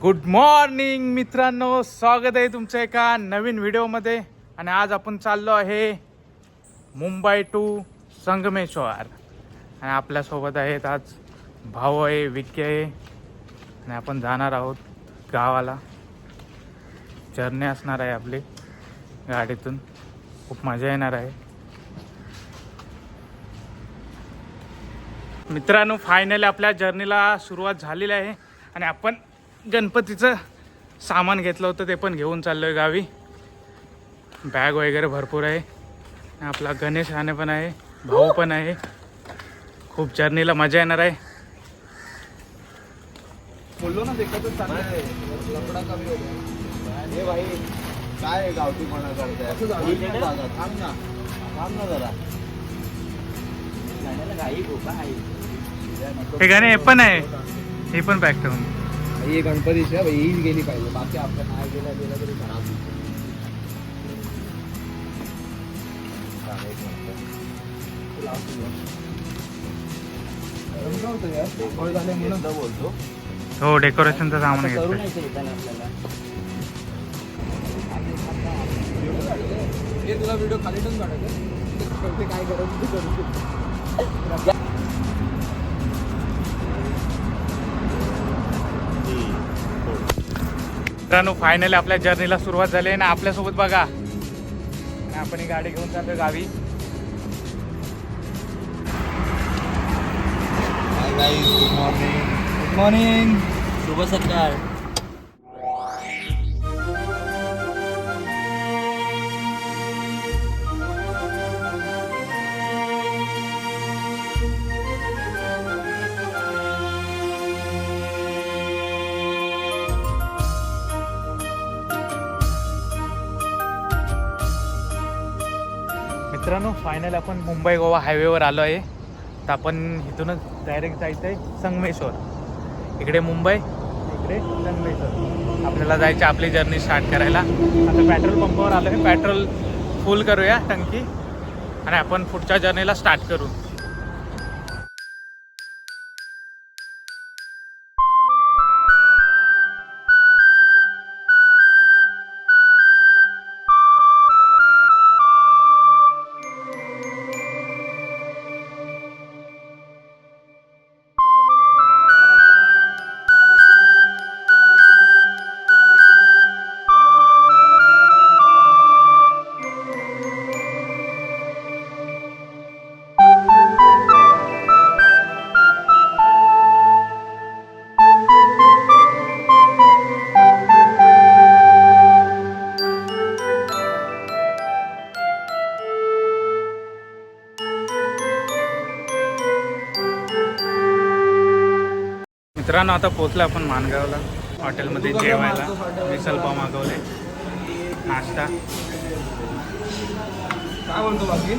Good morning मित्रांनो, स्वागत आहे तुमचं एका नवीन व्हिडिओमध्ये. आणि आज आपण चाललो आहे मुंबई टू संगमेश्वर. आणि आपल्यासोबत आहेत आज भाऊ आहे, विक्की आहे. आणि आपण जाणार आहोत गावाला. जर्नी असणार आहे आपली गाडीतून, खूप मजा येणार आहे. मित्रांनो, फायनली आपल्या जर्नीला सुरुवात झालेली आहे. आणि आपण गणपतीचं सामान घेतलं होतं ते पण घेऊन चाललो आहे गावी. बॅग वगैरे भरपूर आहे. आपला गणेश राणे पण आहे, भाऊ पण आहे. खूप जर्नीला मजा येणार आहे. बोललो ना देखतच चाललंय लफडा कमी होता. हे भाई काय गावठीपणा करताय? थांब ना जरा. हे गाणे हे पण आहे, हे पण पॅक करून. ही गणपतीची आहे, हीच गेली पाहिजे. बाकी आपल्या नाही गेला तरी खराब. बोलतो हो, डेकोरेशनचं सामान घेतलं. हे तुला व्हिडिओ खाली ठेवून काढायचं काय करायचं ते करू. मित्रांनो, फायनली आपल्या जर्नीला सुरुवात झाली आहे. ना आपल्यासोबत बघा, आपण ही गाडी घेऊन चाललो गावी. Good morning. गुड मॉर्निंग, शुभ सकाळ. मित्रांनो, फायनल आपण मुंबई गोवा हायवेवर आलो आहे. तर आपण इथूनच डायरेक्ट जायचं आहे संगमेश्वर. इकडे मुंबई, इकडे संगमेश्वर. आपल्याला जायची आपली जर्नी स्टार्ट करायला. आता पेट्रोल पंपावर आलो आहे, पेट्रोल फुल करूया टंकी आणि आपण पुढच्या जर्नीला स्टार्ट करू. मित्रांनो, आता पोचलो आपण माणगावला. हॉटेलमध्ये जेवायला मिसल पाव मागवले, नाश्ता. काय म्हणतो बाकी?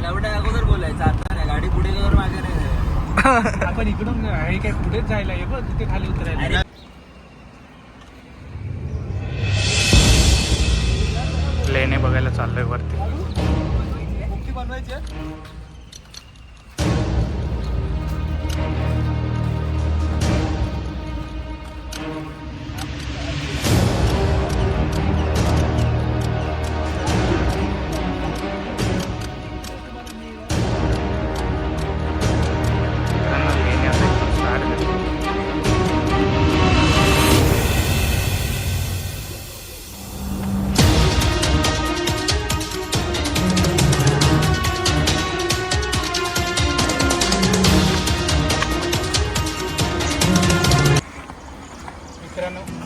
एवढ्या अगोदर बोलायचं, आता नाही. गाडी पुढे गेल्यावर मागे नाही. आपण इकडून हे काय पुढेच जायला आहे बघ, तिथे खाली उतरायला. लेणे बघायला चाललोय वरती. बनवायची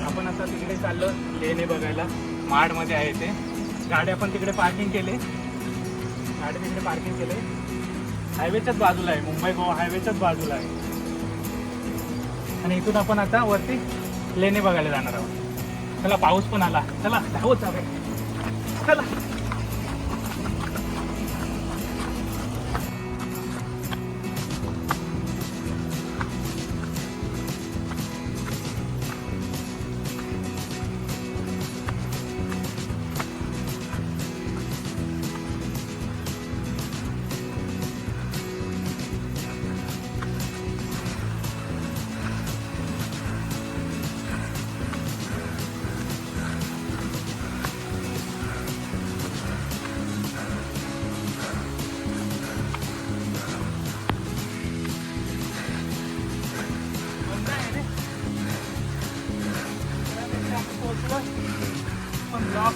आपण आता तिकडे चाललो लेणे बघायला. माडमध्ये आहे ते. गाडी आपण तिकडे पार्किंग केली. गाडी तिकडे पार्किंग केले. हायवेच्याच बाजूला आहे, मुंबई गोवा हायवेच्याच बाजूला आहे. आणि इथून आपण आता वरती लेणे बघायला जाणार आहोत. चला, पाऊस पण आला. चला धावत जाऊया. चला.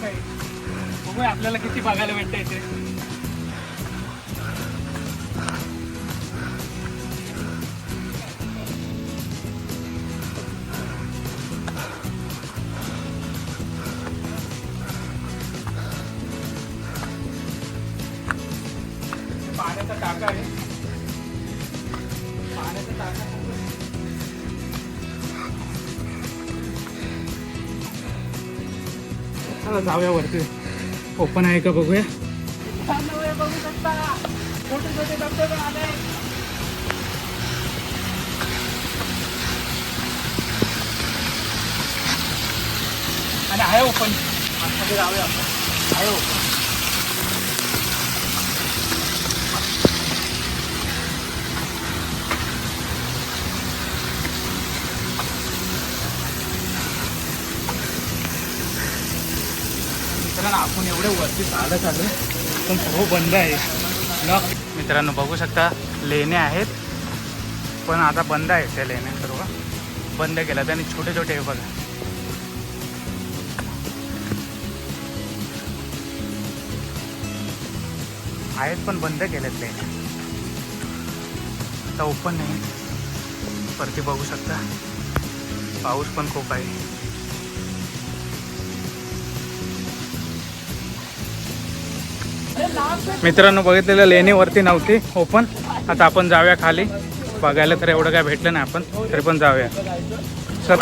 काही. बघूया आपल्याला किती बघायला भेटतं इथे. पाण्याचा टाका आहे. पाण्याचा टाका चला जाऊया वरती. ओपन आहे का बघूया. बघू शकता छोटे छोटे धबधबे आले. आणि आहे ओपन. आतमध्ये जाऊया आपण. आहे ओपन. मित्रांनो आपण एवढे वरती चालत आलो पण सर्व बंद आहे. मित्रांनो बघू शकता लेण्या आहेत पण आता बंद आहेत. त्या लेण्या सर्व बंद केल्या आणि छोटे छोटे हे बघा. आहेत पण बंद केल्यात लेण्या. आता ओपन नाही. वरती बघू शकता पाऊस पण खूप आहे. मित्रांनो बघितलेलं लेणीवरती नव्हती ओपन. आता आपण जाऊया खाली बघायला. तर एवढं काय भेटलं नाही आपण तरी पण जाऊया. चल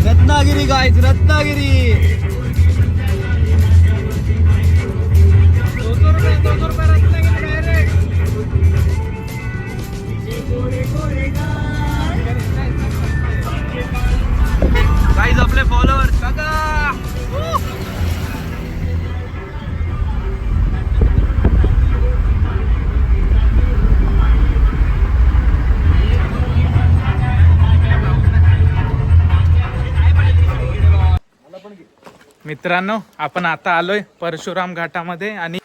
रत्नागिरी गाईज, रत्नागिरी. 200 रुपये रत्नागिरी डायरेक्ट. गाईज आपले फॉलोअर्स काका. मित्रांनो आपण आता आलोय परशुराम घाटामध्ये. आणि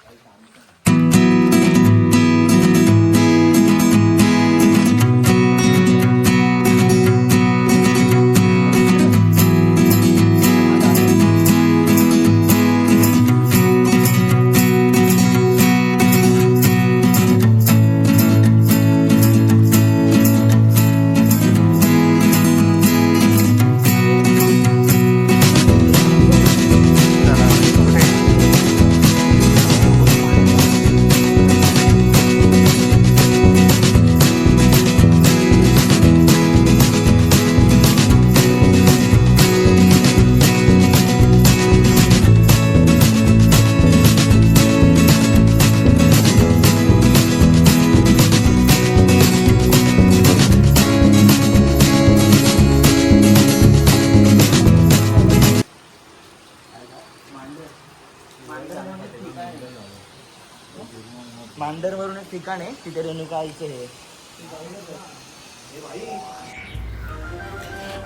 मांडर वरून एक ठिकाण आहे तिथे रेणुकाईचं हे.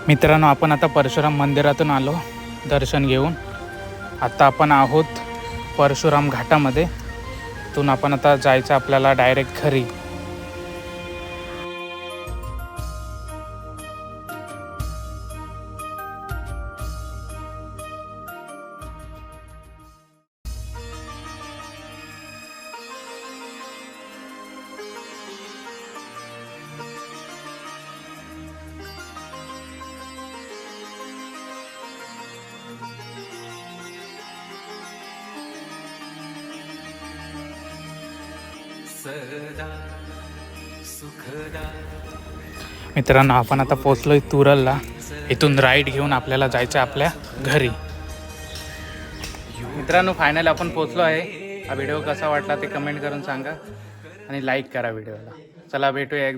मित्रांनो आपण आता परशुराम मंदिरातून आलो दर्शन घेऊन. आता आपण आहोत परशुराम घाटामध्ये. तिथून आपण आता जायचं आपल्याला डायरेक्ट घरी. मित्रांनो आपण आता पोहोचलोय तुरलला. इथून राईड घेऊन आपल्याला जायचं आपल्या घरी. मित्रांनो फायनल आपण पोहोचलो आहे. हा व्हिडिओ कसा वाटला ते कमेंट करून सांगा आणि लाईक करा व्हिडिओला. चला भेटूया एकदा.